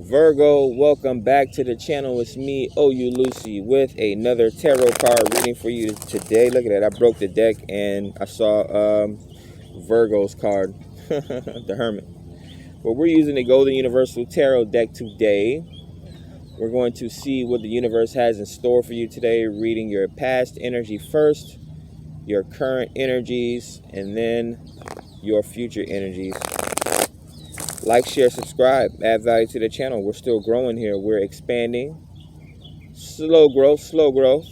Virgo, welcome back to the channel. It's me, OU Lucy, with another tarot card reading for you today. Look at that. I broke the deck and I saw Virgo's card, the Hermit. But we're using the Golden Universal Tarot deck today. We're going to see what the universe has in store for you today, reading your past energy first, your current energies, and then your future energies. Like, share, subscribe, add value to the channel. We're still growing here. We're expanding. Slow growth, slow growth.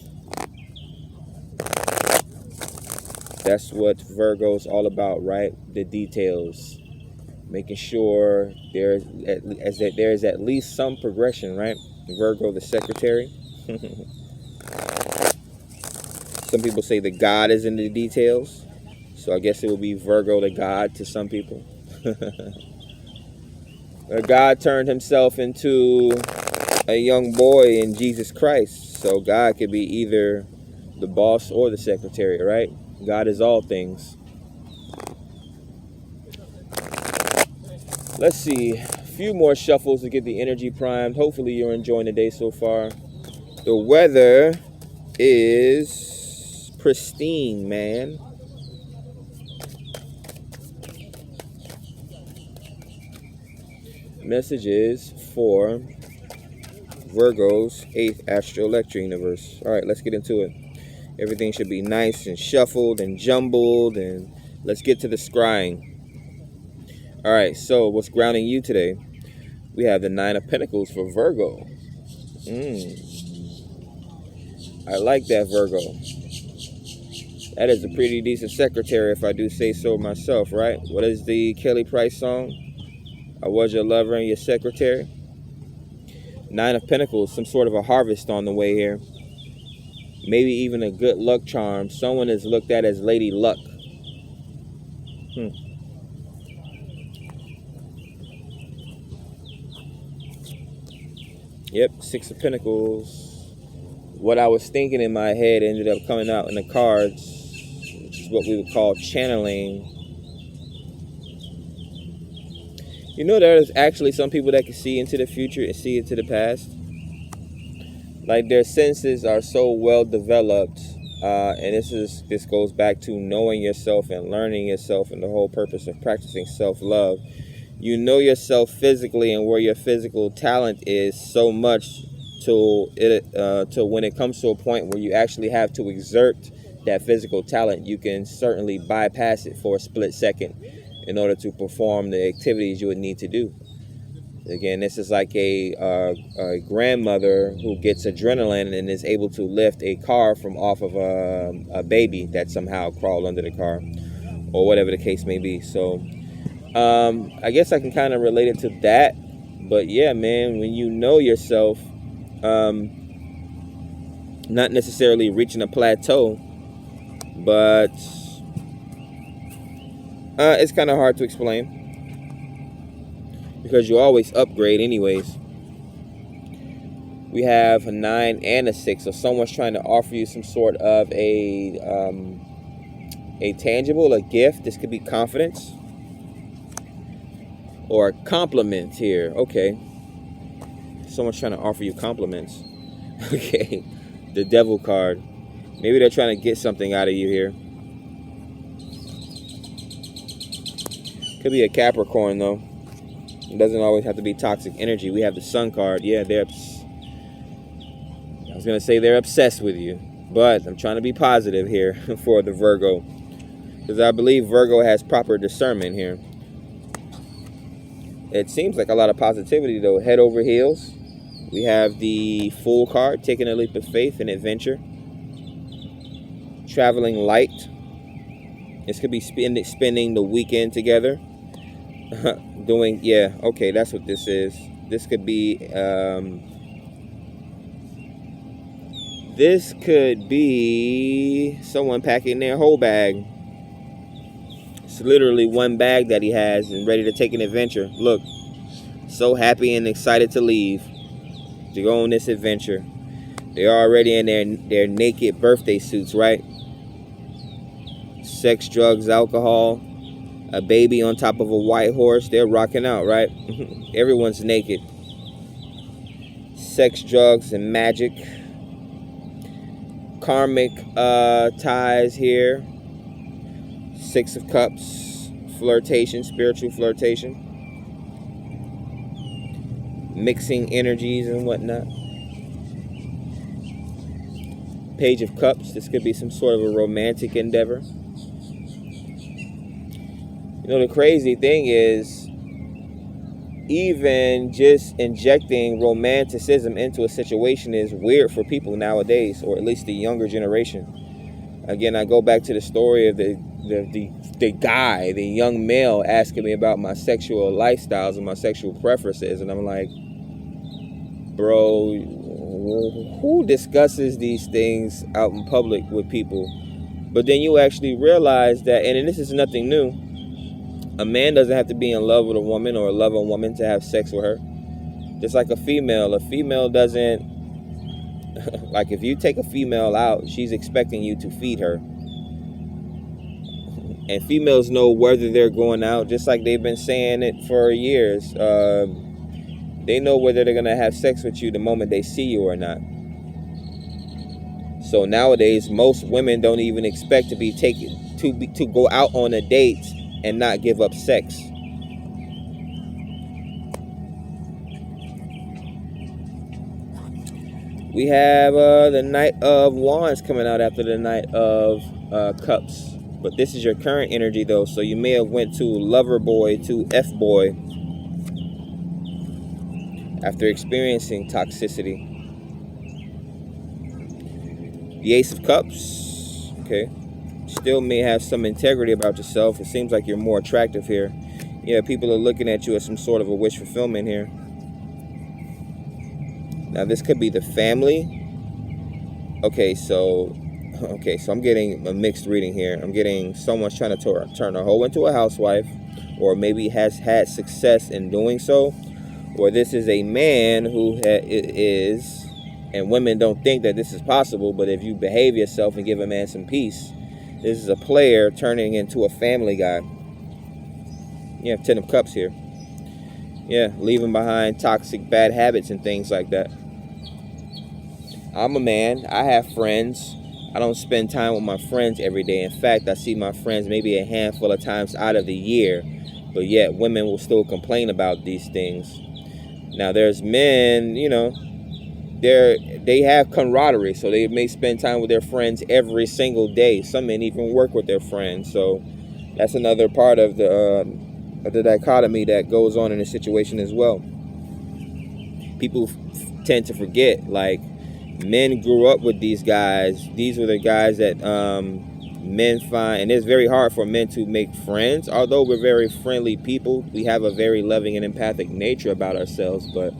That's what Virgo's all about, right? The details. Making sure there is at least some progression, right? Virgo, the secretary. Some people say the God is in the details. So I guess it would be Virgo, the God, to some people. God turned himself into a young boy in Jesus Christ. So God could be either the boss or the secretary, right? God is all things. Let's see. A few more shuffles to get the energy primed. Hopefully you're enjoying the day so far. The weather is pristine, man. Messages for Virgo's 8th Astrolecture universe. All right, let's get into it. Everything should be nice and shuffled and jumbled, and let's get to the scrying. All right, so what's grounding you today? We have the 9 of Pentacles for Virgo. I like that, Virgo. That is a pretty decent secretary, if I do say so myself, right? What is the Kelly Price song? I was your lover and your secretary. 9 of Pentacles, some sort of a harvest on the way here. Maybe even a good luck charm. Someone is looked at as Lady Luck. Yep, 6 of Pentacles. What I was thinking in my head ended up coming out in the cards, which is what we would call channeling. You know, there's actually some people that can see into the future and see into the past. Like, their senses are so well developed, and this goes back to knowing yourself and learning yourself, and the whole purpose of practicing self-love. You know yourself physically and where your physical talent is so much to when it comes to a point where you actually have to exert that physical talent, you can certainly bypass it for a split second in order to perform the activities you would need to do. Again, this is like a grandmother who gets adrenaline and is able to lift a car from off of a baby that somehow crawled under the car, or whatever the case may be. So I guess I can kind of relate it to that. But yeah, man, when you know yourself, not necessarily reaching a plateau, but it's kind of hard to explain because you always upgrade anyways. We have a 9 and a 6, so someone's trying to offer you some sort of a tangible, a gift. This could be confidence or a compliment here. Okay, someone's trying to offer you compliments. Okay, the Devil card. Maybe they're trying to get something out of you here. Could be a Capricorn, though. It doesn't always have to be toxic energy. We have the Sun card. Yeah, I was going to say they're obsessed with you, but I'm trying to be positive here for the Virgo, because I believe Virgo has proper discernment here. It seems like a lot of positivity, though. Head over heels. We have the Fool card, taking a leap of faith and adventure. Traveling light. This could be spending the weekend together. Yeah, okay, that's what this is. This could be someone packing their whole bag. It's literally one bag that he has and ready to take an adventure. Look, so happy and excited to leave, to go on this adventure. They're already in their naked birthday suits, right? Sex, drugs, alcohol, a baby on top of a white horse. They're rocking out, right? Everyone's naked. sex, drugs, and magic. Karmic ties here. Six of Cups, flirtation, spiritual flirtation. Mixing energies and whatnot. Page of Cups, this could be some sort of a romantic endeavor. You know, the crazy thing is, even just injecting romanticism into a situation is weird for people nowadays, or at least the younger generation. Again, I go back to the story of the guy, the young male, asking me about my sexual lifestyles and my sexual preferences, and I'm like, bro, who discusses these things out in public with people? But then you actually realize that, and this is nothing new, a man doesn't have to be in love with a woman or love a woman to have sex with her. Just like a female doesn't, like if you take a female out, she's expecting you to feed her. And females know whether they're going out, just like they've been saying it for years. They know whether they're going to have sex with you the moment they see you or not. So nowadays, most women don't even expect to be taken to go out on a date and not give up sex. We have the Knight of Wands coming out after the Knight of Cups. But this is your current energy though, so you may have went to lover boy, to F-boy, after experiencing toxicity. The Ace of Cups, okay. Still may have some integrity about yourself. It seems like you're more attractive here. Yeah, people are looking at you as some sort of a wish fulfillment here. Now this could be the family. Okay, so I'm getting a mixed reading here. I'm getting someone's trying to turn a hoe into a housewife, or maybe has had success in doing so, or this is a man who is, and women don't think that this is possible, but if you behave yourself and give a man some peace, this is a player turning into a family guy. You have 10 of Cups here. Yeah, leaving behind toxic bad habits and things like that. I'm a man. I have friends. I don't spend time with my friends every day. In fact, I see my friends maybe a handful of times out of the year. But yet, women will still complain about these things. Now, there's men, you know, they have camaraderie, so they may spend time with their friends every single day. Some men even work with their friends. So that's another part of the dichotomy that goes on in a situation as well. People tend to forget, like, men grew up with these guys. These were the guys that men find, and it's very hard for men to make friends. Although we're very friendly people, we have a very loving and empathic nature about ourselves, but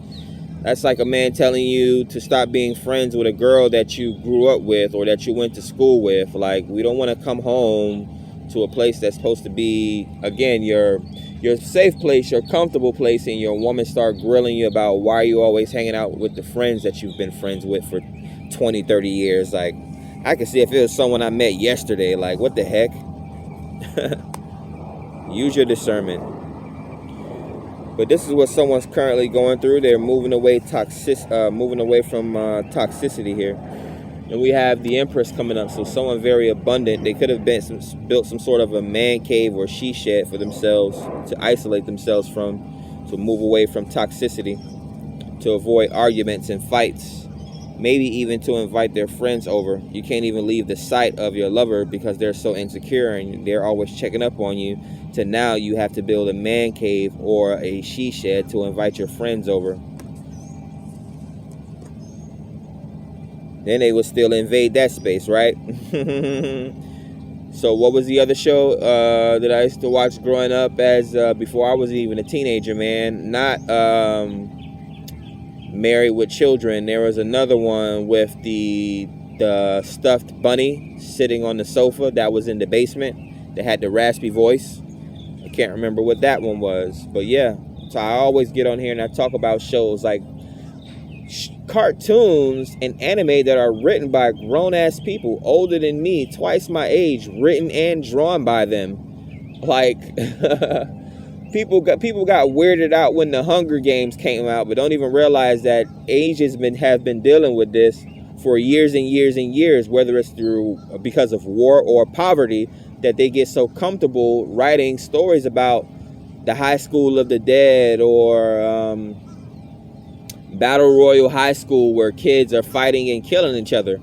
that's like a man telling you to stop being friends with a girl that you grew up with or that you went to school with. Like, we don't want to come home to a place that's supposed to be, again, your safe place, your comfortable place, and your woman start grilling you about why you always hanging out with the friends that you've been friends with for 20, 30 years. Like, I can see if it was someone I met yesterday, like, what the heck? Use your discernment. But this is what someone's currently going through. They're moving away from toxicity here. And we have the Empress coming up. So someone very abundant. They could have built some sort of a man cave or she shed for themselves to isolate themselves from, to move away from toxicity, to avoid arguments and fights. Maybe even to invite their friends over. You can't even leave the sight of your lover because they're so insecure and they're always checking up on you. To now you have to build a man cave or a she shed to invite your friends over. Then they will still invade that space, right? So what was the other show that I used to watch growing up as before I was even a teenager, man? Not Married with Children. There was another one with the stuffed bunny sitting on the sofa that was in the basement that had the raspy voice. I can't remember what that one was, but yeah. So I always get on here and I talk about shows like cartoons and anime that are written by grown-ass people older than me, twice my age, written and drawn by them. Like, People got weirded out when the Hunger Games came out, but don't even realize that Asians have been dealing with this for years and years and years, whether it's because of war or poverty, that they get so comfortable writing stories about the High School of the Dead or Battle Royal High School, where kids are fighting and killing each other.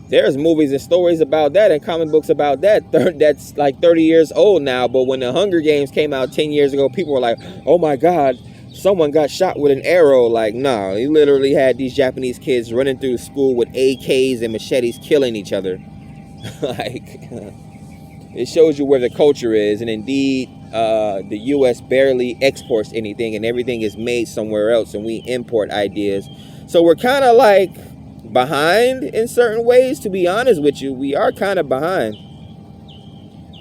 There's movies and stories about that and comic books about that that's like 30 years old now. But when the Hunger Games came out 10 years ago, people were like, oh my God, someone got shot with an arrow. Like, no, he literally had these Japanese kids running through school with AKs and machetes killing each other. Like, it shows you where the culture is. And indeed, the U.S. barely exports anything, and everything is made somewhere else, and we import ideas. So we're kind of like behind in certain ways, to be honest with you. We are kind of behind.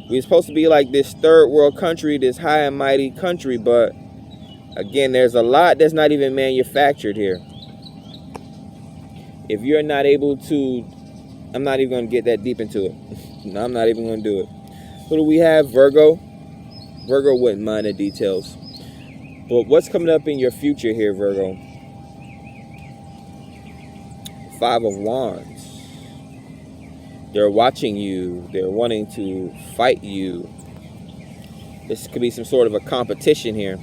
We're supposed to be like this third world country, this high and mighty country, but again, there's a lot that's not even manufactured here. If you're not able to, I'm not even going to get that deep into it. No, I'm not even going to do it. Who do we have? Virgo. Virgo wouldn't mind the details. But what's coming up in your future here, Virgo? Five of Wands. They're watching you. They're wanting to fight you. This could be some sort of a competition here.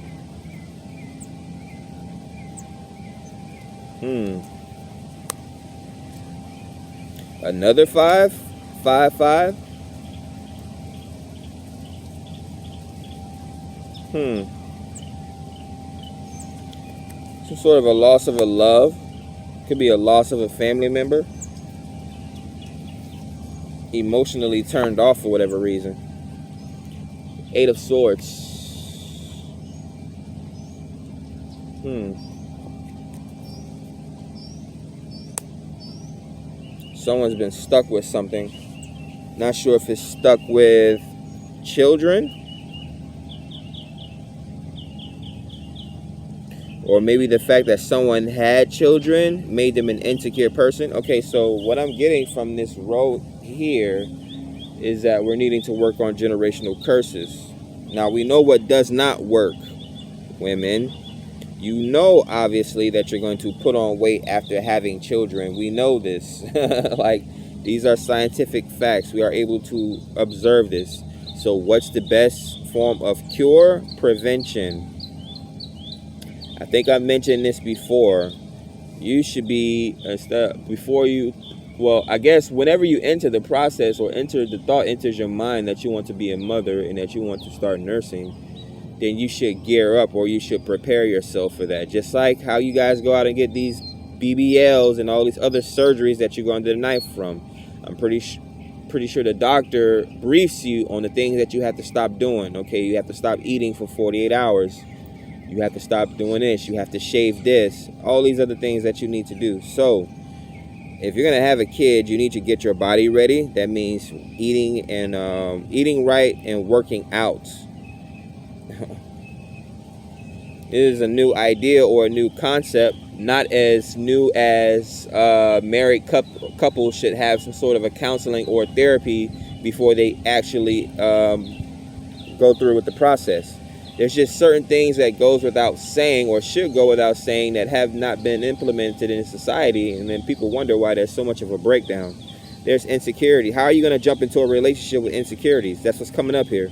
Another 5? 5, 5? Some sort of a loss of a love. Could be a loss of a family member. Emotionally turned off for whatever reason. 8 of Swords. Someone's been stuck with something. Not sure if it's stuck with children, or maybe the fact that someone had children made them an insecure person. Okay, so what I'm getting from this road here is that we're needing to work on generational curses. Now, we know what does not work, women. You know, obviously, that you're going to put on weight after having children. We know this. Like, these are scientific facts. We are able to observe this. So what's the best form of cure? Prevention. I think I mentioned this before. You should be, I guess whenever you enter the process, or the thought enters your mind that you want to be a mother and that you want to start nursing, then you should gear up, or you should prepare yourself for that. Just like how you guys go out and get these BBLs and all these other surgeries that you go under the knife from. I'm pretty sure the doctor briefs you on the things that you have to stop doing. Okay, you have to stop eating for 48 hours. You have to stop doing this. You have to shave this. All these other things that you need to do. So, if you're going to have a kid, you need to get your body ready. That means eating right and working out. It is a new idea or a new concept, not as new as married couples should have some sort of a counseling or therapy before they actually go through with the process. There's just certain things that goes without saying, or should go without saying, that have not been implemented in society, and then people wonder why there's so much of a breakdown. There's insecurity. How are you going to jump into a relationship with insecurities? That's what's coming up here.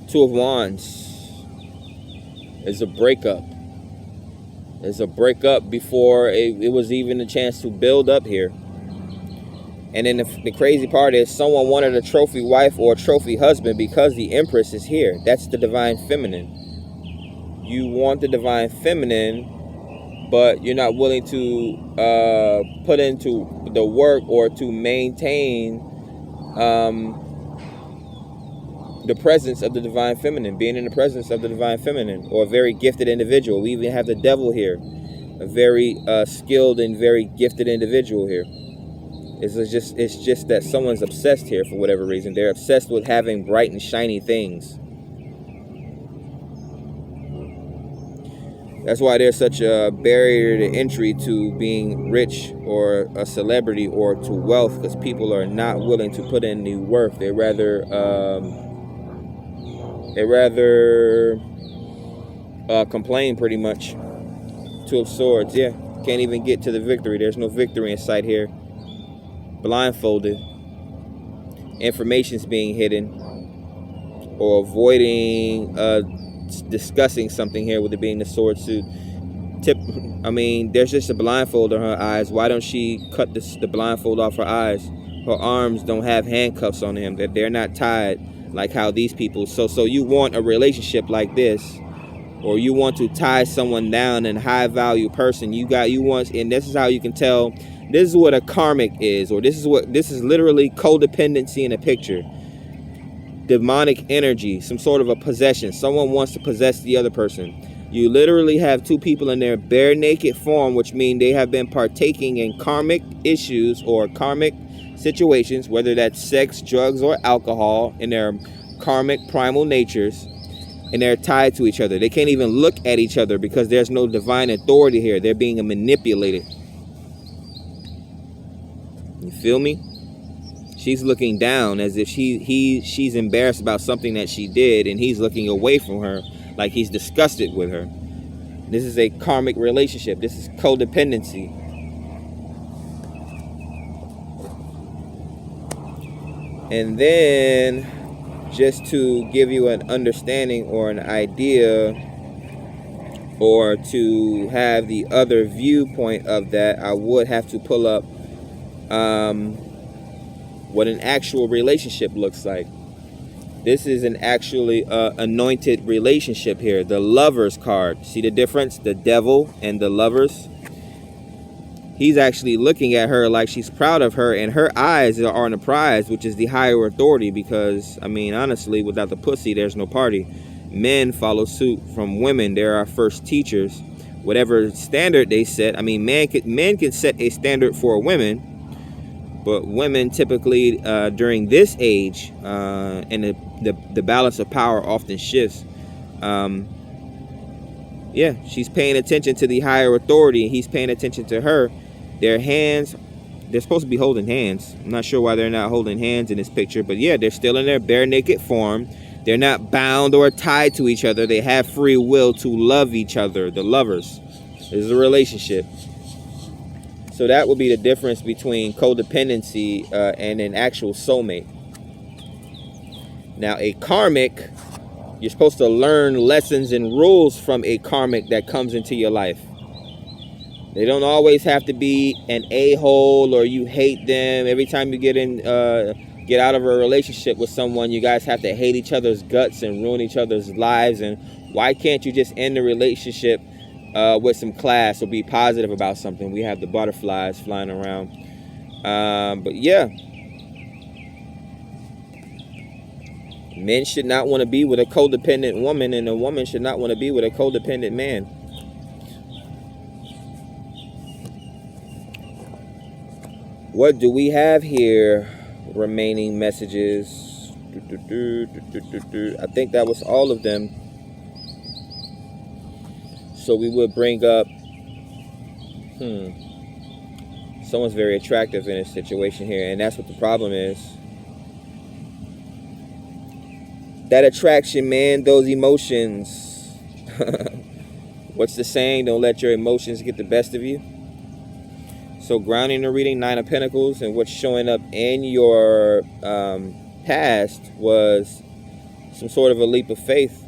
2 of Wands is a breakup. It's a breakup before it was even a chance to build up here. And then the crazy part is someone wanted a trophy wife or a trophy husband because the Empress is here. That's the divine feminine. You want the divine feminine, but you're not willing to put into the work or to maintain the presence of the divine feminine, being in the presence of the divine feminine, or a very gifted individual. We even have the devil here, a very skilled and very gifted individual here. It's just that someone's obsessed here for whatever reason. They're obsessed with having bright and shiny things. That's why there's such a barrier to entry to being rich or a celebrity or to wealth, because people are not willing to put in the work. They rather complain, pretty much. Two of Swords, yeah. Can't even get to the victory. There's no victory in sight here. Blindfolded. Information's being hidden, or avoiding discussing something here, with it being the sword suit. There's just a blindfold on her eyes. Why don't she cut the blindfold off her eyes? Her arms don't have handcuffs on them. They're not tied like how these people. So you want a relationship like this, or you want to tie someone down, and high value person. And this is how you can tell. This is what a karmic is, or this is literally codependency in a picture. Demonic energy, some sort of a possession. Someone wants to possess the other person. You literally have two people in their bare naked form, which mean they have been partaking in karmic issues or karmic situations, whether that's sex, drugs, or alcohol, in their karmic primal natures, and they're tied to each other. They can't even look at each other because there's no divine authority here. They're being manipulated. You feel me? She's looking down as if she's embarrassed about something that she did, and he's looking away from her like he's disgusted with her. This is a karmic relationship. This is codependency. And then, just to give you an understanding or an idea, or to have the other viewpoint of that, I would have to pull up what an actual relationship looks like. This is an actually anointed relationship here. The Lovers card. See the difference? The Devil and the Lovers. He's actually looking at her like she's proud of her, and her eyes are on the prize, which is the higher authority, because, honestly, without the pussy, there's no party. Men follow suit from women. They're our first teachers. Whatever standard they set, men can set a standard for women, but women typically during this age, and the balance of power often shifts. She's paying attention to the higher authority, and he's paying attention to her. Their hands, they're supposed to be holding hands. I'm not sure why they're not holding hands in this picture, but yeah, they're still in their bare naked form. They're not bound or tied to each other. They have free will to love each other. The Lovers. This is a relationship. So that would be the difference between codependency and an actual soulmate. Now, a karmic, you're supposed to learn lessons and rules from a karmic that comes into your life. They don't always have to be an a-hole or you hate them. Every time you get out of a relationship with someone, you guys have to hate each other's guts and ruin each other's lives. And why can't you just end the relationship with some class or be positive about something? We have the butterflies flying around. But yeah, men should not want to be with a codependent woman, and a woman should not want to be with a codependent man. What do we have here? Remaining messages. I think that was all of them. So we would bring up, someone's very attractive in this situation here, and that's what the problem is. That attraction, man, those emotions. What's the saying? Don't let your emotions get the best of you. So grounding the reading, Nine of Pentacles, and what's showing up in your past was some sort of a leap of faith.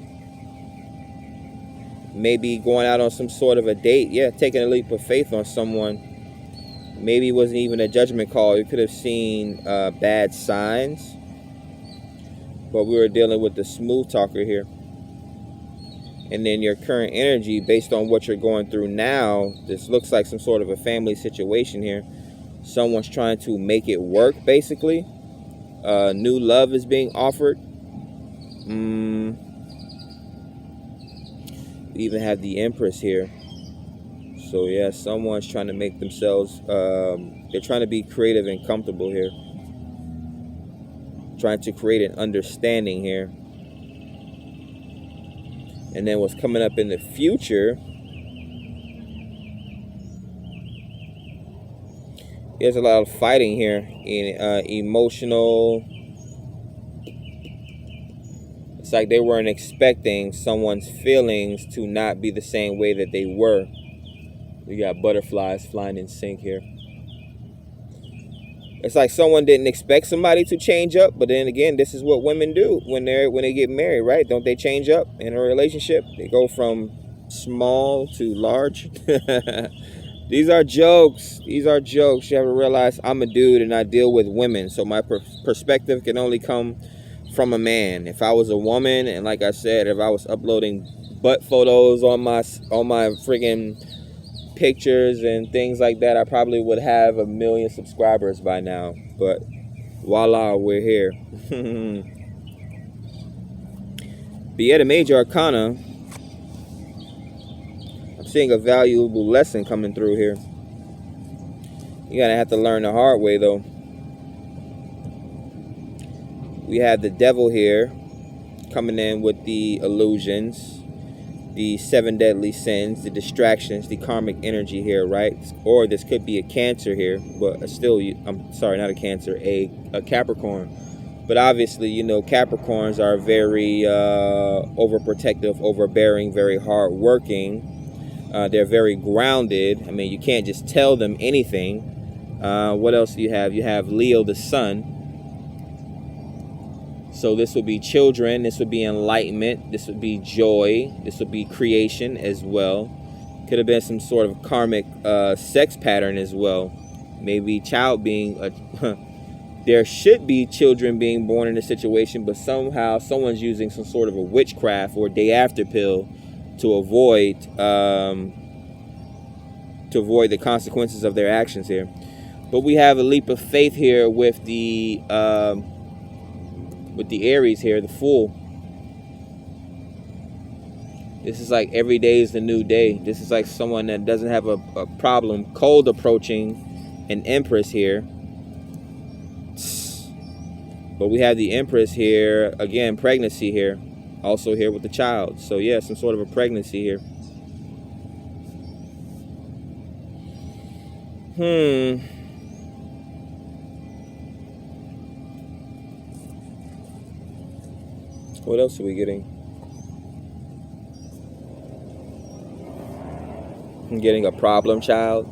Maybe going out on some sort of a date. Yeah, taking a leap of faith on someone. Maybe it wasn't even a judgment call. You could have seen bad signs. But we were dealing with the smooth talker here. And then your current energy, based on what you're going through now, this looks like some sort of a family situation here. Someone's trying to make it work, basically. New love is being offered. We even have the Empress here. So yeah, someone's trying to make themselves, they're trying to be creative and comfortable here. Trying to create an understanding here. And then what's coming up in the future There's a lot of fighting here in emotional. It's like they weren't expecting someone's feelings to not be the same way that they were. We got butterflies flying in sync here. It's like someone didn't expect somebody to change up, but then again, this is what women do when they get married, right? Don't they change up in a relationship? They go from small to large. These are jokes. These are jokes. You have to realize I'm a dude and I deal with women, so my perspective can only come from a man. If I was a woman, and like I said, if I was uploading butt photos on my friggin' pictures and things like that, I probably would have 1 million subscribers by now. But voila, we're here. But yeah, the major arcana, I'm seeing a valuable lesson coming through here. You're gonna have to learn the hard way though. We have the devil here coming in with the illusions, the 7 deadly sins, the distractions, the karmic energy here, right? Or this could be a Cancer here, but still, I'm sorry, not a Cancer, a Capricorn. But obviously, you know, Capricorns are very overprotective, overbearing, very hardworking. They're very grounded. I mean, you can't just tell them anything. What else do you have? You have Leo the sun. So this would be children, this would be enlightenment, this would be joy, this would be creation as well. Could have been some sort of karmic sex pattern as well. Maybe child being, there should be children being born in a situation, but somehow someone's using some sort of a witchcraft or day after pill to avoid the consequences of their actions here. But we have a leap of faith here with the Aries here, the Fool. This is like every day is the new day. This is like someone that doesn't have a problem cold approaching an Empress here. But we have the Empress here, again, pregnancy here. Also here with the child. So yeah, some sort of a pregnancy here. What else are we getting? I'm getting a problem child.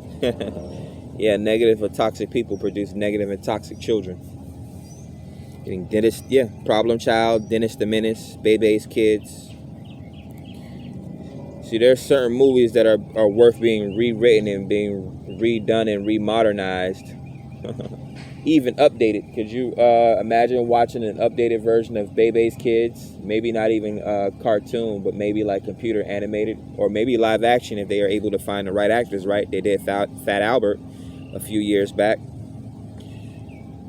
Yeah, negative or toxic people produce negative and toxic children. Getting dentist, yeah, problem child, Dennis the Menace, Bebe's kids. See, there's certain movies that are worth being rewritten and being redone and remodernized. Even updated. Could you imagine watching an updated version of Bebe's Kids? Maybe not even cartoon, but maybe like computer animated, or maybe live action if they are able to find the right actors, right? They did Fat Albert a few years back.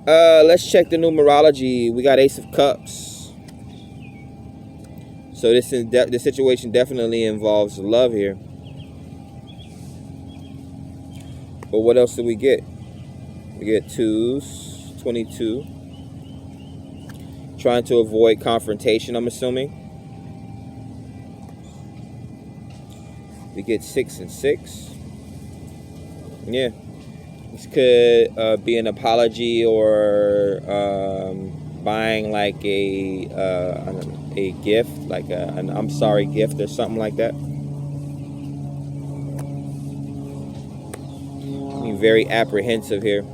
Let's check the numerology. We got Ace of Cups. So this situation definitely involves love here. But what else do we get? We get 2s, 22. Trying to avoid confrontation, I'm assuming. We get 6 and 6. Yeah. This could be an apology or buying like a gift, like an I'm sorry gift or something like that. Being very apprehensive here.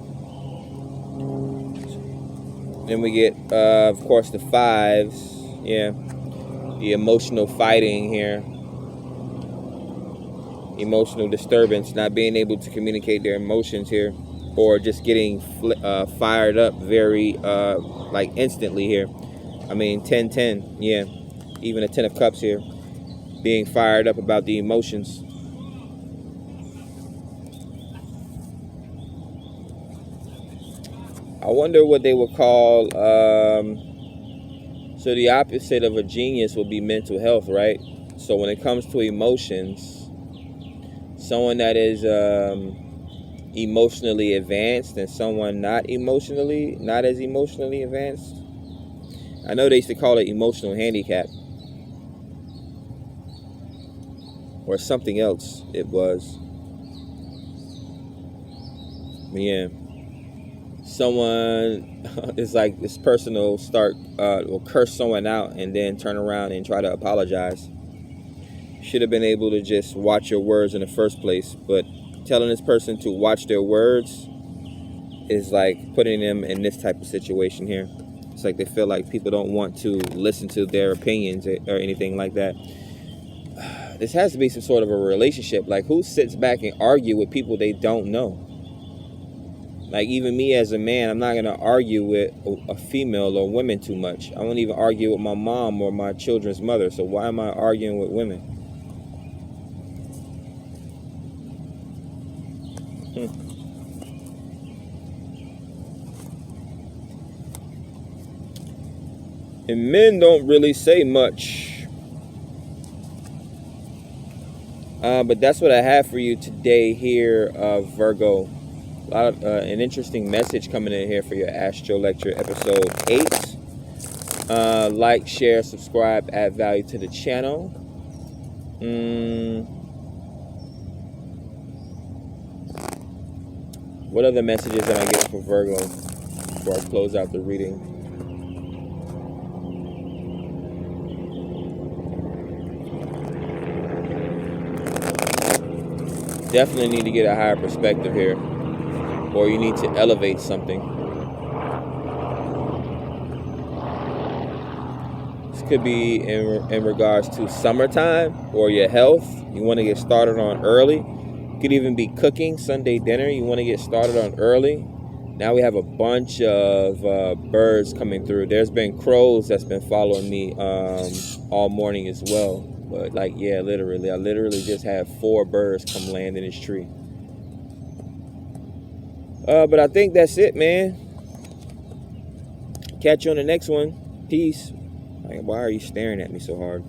Then we get, of course, the 5s. Yeah, the emotional fighting here. Emotional disturbance, not being able to communicate their emotions here, or just getting fired up very, like instantly here. I mean, 10-10, yeah. Even a 10 of Cups here, being fired up about the emotions. I wonder what they would call, so the opposite of a genius would be mental health, right? So when it comes to emotions, someone that is emotionally advanced and someone not as emotionally advanced. I know they used to call it emotional handicap. Or something else it was. But yeah. someone it's like this person will will curse someone out and then turn around and try to apologize. Should have been able to just watch your words in the first place, but telling this person to watch their words is like putting them in this type of situation here. It's like they feel like people don't want to listen to their opinions or anything like that. This has to be some sort of a relationship. Like, who sits back and argue with people they don't know? Like, even me as a man, I'm not going to argue with a female or women too much. I won't even argue with my mom or my children's mother. So why am I arguing with women? And men don't really say much. But that's what I have for you today here, Virgo. A lot of an interesting message coming in here for your Astrolecture episode 8. Like, share, subscribe, add value to the channel. What other messages am I getting for Virgo before I close out the reading? Definitely need to get a higher perspective here, or you need to elevate something. This could be in regards to summertime or your health. You want to get started on early. Could even be cooking Sunday dinner. You want to get started on early. Now we have a bunch of birds coming through. There's been crows that's been following me all morning as well. But like, yeah, literally, I literally just had 4 birds come land in this tree. But I think that's it, man. Catch you on the next one. Peace. Like, why are you staring at me so hard?